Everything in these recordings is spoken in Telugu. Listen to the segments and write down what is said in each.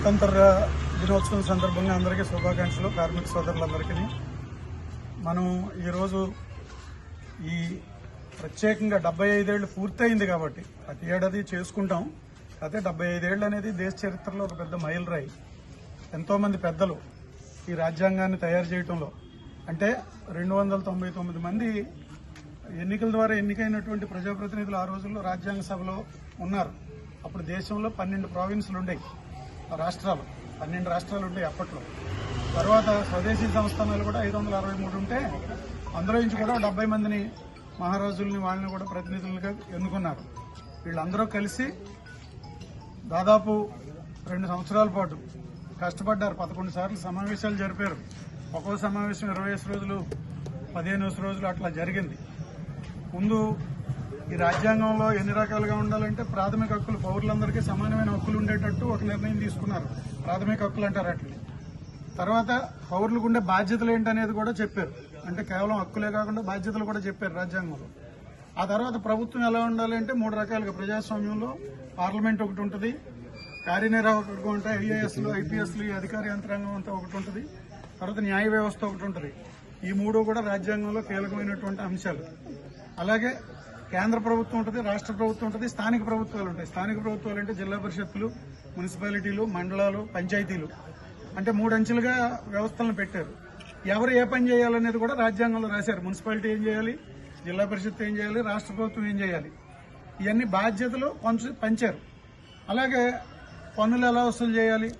స్వతంత్ర దినోత్సవం సందర్భంగా అందరికీ శుభాకాంక్షలు. కార్మిక సోదరులందరికీ మనం ఈరోజు ఈ ప్రత్యేకంగా 75 ఏళ్ళు పూర్తయింది కాబట్టి ప్రతి ఏడాది చేసుకుంటాం. అయితే 75 ఏళ్ళు అనేది దేశ చరిత్రలో ఒక పెద్ద మైలురాయి. ఎంతోమంది పెద్దలు ఈ రాజ్యాంగాన్ని తయారు చేయడంలో అంటే 299 మంది ఎన్నికల ద్వారా ఎన్నికైనటువంటి ప్రజాప్రతినిధులు ఆ రోజుల్లో రాజ్యాంగ సభలో ఉన్నారు. అప్పుడు దేశంలో 12 ప్రావిన్సులు ఉండేవి, రాష్ట్రాలు 12 రాష్ట్రాలు ఉండేవి అప్పట్లో. తర్వాత స్వదేశీ సంస్థానాలు కూడా 563 ఉంటే అందులో నుంచి కూడా 70 మందిని మహారాజుల్ని వాళ్ళని కూడా ప్రతినిధులుగా ఎన్నుకున్నారు. వీళ్ళందరూ కలిసి దాదాపు 2 సంవత్సరాల పాటు కష్టపడ్డారు. 11 సార్లు సమావేశాలు జరిపారు. ఒక్కో సమావేశం 20 రోజులు 15 రోజులు అట్లా జరిగింది. ముందు ఈ రాజ్యాంగంలో ఎన్ని రకాలుగా ఉండాలంటే ప్రాథమిక హక్కులు, పౌరులందరికీ సమానమైన హక్కులు ఉండేటట్టు ఒక నిర్ణయం తీసుకున్నారు. ప్రాథమిక హక్కులు అంటారు అట్లా. తర్వాత పౌరులకు ఉండే బాధ్యతలు ఏంటనేది కూడా చెప్పారు. అంటే కేవలం హక్కులే కాకుండా బాధ్యతలు కూడా చెప్పారు రాజ్యాంగంలో. ఆ తర్వాత ప్రభుత్వం ఎలా ఉండాలి అంటే 3 రకాలుగా ప్రజాస్వామ్యంలో పార్లమెంట్ ఒకటి ఉంటుంది, కార్యనిర్వాహకులుగా ఉంటాయి ఐఏఎస్లు, ఐపీఎస్లు, ఈ అధికార యంత్రాంగం అంతా ఒకటి ఉంటుంది, తర్వాత న్యాయ వ్యవస్థ ఒకటి ఉంటుంది. ఈ 3 కూడా రాజ్యాంగంలో కీలకమైనటువంటి అంశాలు. అలాగే కేంద్ర ప్రభుత్వం ఉంటుంది, రాష్ట్ర ప్రభుత్వం ఉంటుంది, స్థానిక ప్రభుత్వాలు ఉంటాయి. స్థానిక ప్రభుత్వాలు అంటే జిల్లా పరిషత్తులు, మున్సిపాలిటీలు, మండలాలు, పంచాయతీలు. అంటే 3 అంచెలుగా వ్యవస్థలను పెట్టారు. ఎవరు ఏ పని చేయాలనేది కూడా రాజ్యాంగంలో రాశారు. మున్సిపాలిటీ ఏం చేయాలి, జిల్లా పరిషత్ ఏం చేయాలి, రాష్ట్ర ప్రభుత్వం ఏం చేయాలి, ఇవన్నీ బాధ్యతలు పంచారు. అలాగే పన్నులు ఎలా వసూలు చేయాలి,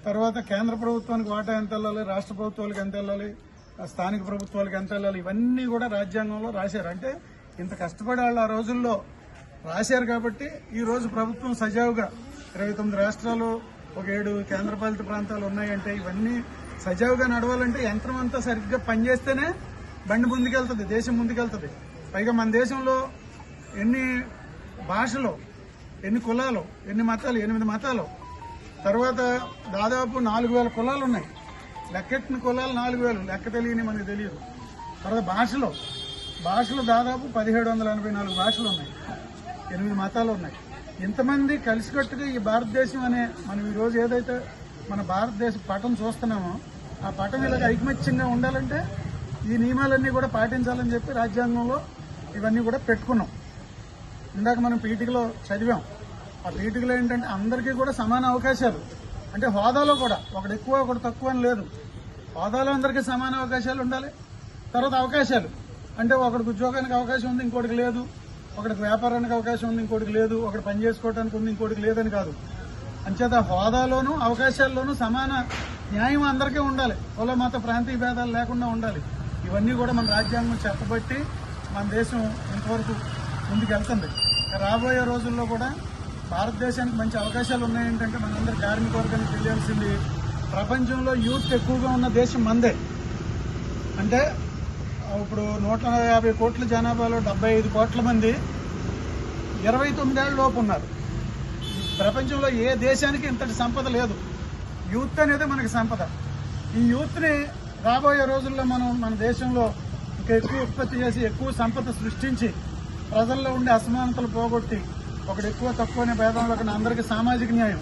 తర్వాత కేంద్ర ప్రభుత్వానికి వాటా ఎంత వెళ్ళాలి, రాష్ట్ర ప్రభుత్వాలకు ఎంత వెళ్ళాలి, స్థానిక ప్రభుత్వాలకు ఎంత వెళ్ళాలి, ఇవన్నీ కూడా రాజ్యాంగంలో రాశారు. అంటే ఇంత కష్టపడి వాళ్ళు ఆ రోజుల్లో రాశారు కాబట్టి ఈ రోజు ప్రభుత్వం సజావుగా 29 రాష్ట్రాలు, ఒక 7 కేంద్రపాలిత ప్రాంతాలు ఉన్నాయంటే ఇవన్నీ సజావుగా నడవాలంటే యంత్రం అంతా సరిగ్గా పనిచేస్తేనే బండి ముందుకెళ్తుంది, దేశం ముందుకెళ్తుంది. పైగా మన దేశంలో ఎన్ని భాషలు, ఎన్ని కులాలు, ఎన్ని మతాలు, 8 మతాలు, తర్వాత దాదాపు 4000 కులాలు ఉన్నాయి. లెక్కెట్టిన కులాలు 4000, లెక్క తెలియని మనకు తెలియదు. తర్వాత భాషలు దాదాపు 1784 భాషలు ఉన్నాయి, 8 మతాలు ఉన్నాయి. ఇంతమంది కలిసికట్టుగా ఈ భారతదేశం అనే మనం ఈరోజు ఏదైతే మన భారతదేశ పటం చూస్తున్నామో ఆ పటం ఇలాగ ఐకమత్యంగా ఉండాలంటే ఈ నియమాలన్నీ కూడా పాటించాలని చెప్పి రాజ్యాంగంలో ఇవన్నీ కూడా పెట్టుకున్నాం. ఇందాక మనం పీఠికలో చదివాం. ఆ పీఠికలో ఏంటంటే అందరికీ కూడా సమాన అవకాశాలు, అంటే హోదాలో కూడా ఒకటి ఎక్కువ ఒకటి తక్కువ అని లేదు. హోదాలో అందరికీ సమాన అవకాశాలు ఉండాలి. తర్వాత అవకాశాలు అంటే ఒకడికి ఉద్యోగానికి అవకాశం ఉంది, ఇంకోటికి లేదు, ఒకటికి వ్యాపారానికి అవకాశం ఉంది, ఇంకోటికి లేదు, ఒకటి పని చేసుకోవడానికి ఉంది, ఇంకోటికి లేదని కాదు. అంచేత హోదాలోనూ అవకాశాల్లోనూ సమాన న్యాయం అందరికీ ఉండాలి. కుల మత ప్రాంతీయ భేదాలు లేకుండా ఉండాలి. ఇవన్నీ కూడా మన రాజ్యాంగం చెప్పబట్టి మన దేశం ఇంతవరకు ముందుకెళ్తుంది. రాబోయే రోజుల్లో కూడా భారతదేశానికి మంచి అవకాశాలు ఉన్నాయంటే మనందరి కార్మిక వర్గానికి తెలియాల్సింది, ప్రపంచంలో యూత్ ఎక్కువగా ఉన్న దేశం మందే. అంటే ఇప్పుడు 150 కోట్ల జనాభాలో 75 కోట్ల మంది 29 ఏళ్ల లోపు ఉన్నారు. ప్రపంచంలో ఏ దేశానికి ఇంతటి సంపద లేదు. యూత్ అనేది మనకి సంపద. ఈ యూత్ని రాబోయే రోజుల్లో మనం మన దేశంలో ఇంకా ఎక్కువ ఉత్పత్తి చేసి ఎక్కువ సంపద సృష్టించి ప్రజల్లో ఉండే అసమానతలు పోగొట్టి ఒకటి ఎక్కువ తక్కువ అనే భేదంలో అందరికీ సామాజిక న్యాయం,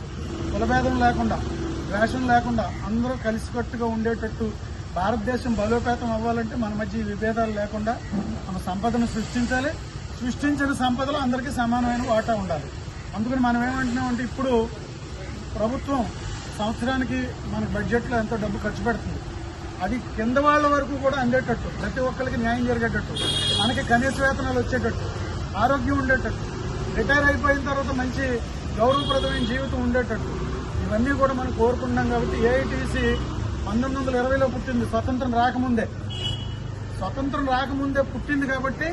కులభేదం లేకుండా, ద్వేషం లేకుండా అందరూ కలిసికట్టుగా ఉండేటట్టు భారతదేశం బలోపేతం అవ్వాలంటే మన మధ్య ఈ విభేదాలు లేకుండా మన సంపదను సృష్టించాలి. సృష్టించిన సంపదలో అందరికీ సమానమైన వాటా ఉండాలి. అందుకని మనం ఏమంటున్నామంటే ఇప్పుడు ప్రభుత్వం సంవత్సరానికి మన బడ్జెట్లో ఎంతో డబ్బు ఖర్చు పెడుతుంది. అది కింద వాళ్ళ వరకు కూడా అందేటట్టు, ప్రతి ఒక్కరికి న్యాయం జరిగేటట్టు, మనకి కనీస వేతనాలు వచ్చేటట్టు, ఆరోగ్యం ఉండేటట్టు, రిటైర్ అయిపోయిన తర్వాత మంచి గౌరవప్రదమైన జీవితం ఉండేటట్టు ఇవన్నీ కూడా మనం కోరుకుంటున్నాం. కాబట్టి ఏఐటీసీ 1920లో పుట్టింది, స్వతంత్రం రాకముందే పుట్టింది. కాబట్టి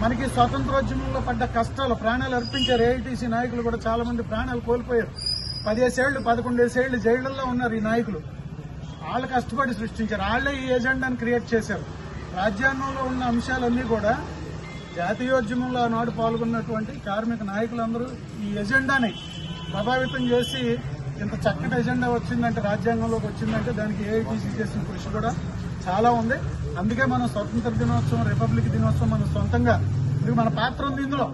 మనకి స్వతంత్రోద్యమంలో పడ్డ కష్టాలు, ప్రాణాలు అర్పించారు ఏఐటీసీ నాయకులు కూడా. చాలా మంది ప్రాణాలు కోల్పోయారు. 10 ఏళ్ళు 11 ఏళ్ళు జైళ్లలో ఉన్నారు ఈ నాయకులు. వాళ్ళు కష్టపడి సృష్టించారు, వాళ్లే ఈ ఎజెండాను క్రియేట్ చేశారు. రాజ్యాంగంలో ఉన్న అంశాలన్నీ కూడా జాతీయోద్యమంలో ఆనాడు పాల్గొన్నటువంటి కార్మిక నాయకులందరూ ఈ ఎజెండాని ప్రభావితం చేసి ఇంత చక్కటి ఎజెండా వచ్చిందంటే, రాజ్యాంగంలోకి వచ్చిందంటే దానికి ఏఐటీసీ చేసిన కృషి కూడా చాలా ఉంది. అందుకే మనం స్వతంత్ర దినోత్సవం, రిపబ్లిక్ దినోత్సవం మనం సొంతంగా మన పాత్ర ఉంది. ఇందులో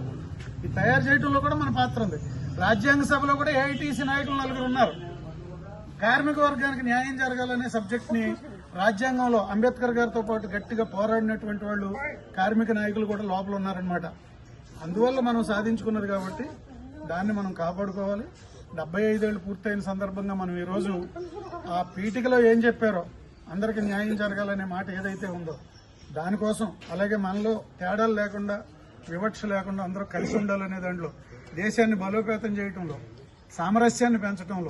ఈ తయారు చేయడంలో కూడా మన పాత్ర ఉంది. రాజ్యాంగ సభలో కూడా ఏఐటీసీ నాయకులు 4 ఉన్నారు. కార్మిక వర్గానికి న్యాయం జరగాలనే సబ్జెక్ట్ ని రాజ్యాంగంలో అంబేద్కర్ గారితో పాటు గట్టిగా పోరాడినటువంటి వాళ్ళు కార్మిక నాయకులు కూడా లోపల ఉన్నారనమాట. అందువల్ల మనం సాధించుకున్నది కాబట్టి దాన్ని మనం కాపాడుకోవాలి. 75 ఏళ్లు పూర్తయిన సందర్భంగా మనం ఈరోజు ఆ పీఠికలో ఏం చెప్పారో అందరికీ న్యాయం జరగాలనే మాట ఏదైతే ఉందో దానికోసం, అలాగే మనలో తేడాలు లేకుండా వివక్ష లేకుండా అందరూ కలిసి ఉండాలనే దాంట్లో, దేశాన్ని బలోపేతం చేయటంలో, సామరస్యాన్ని పెంచడంలో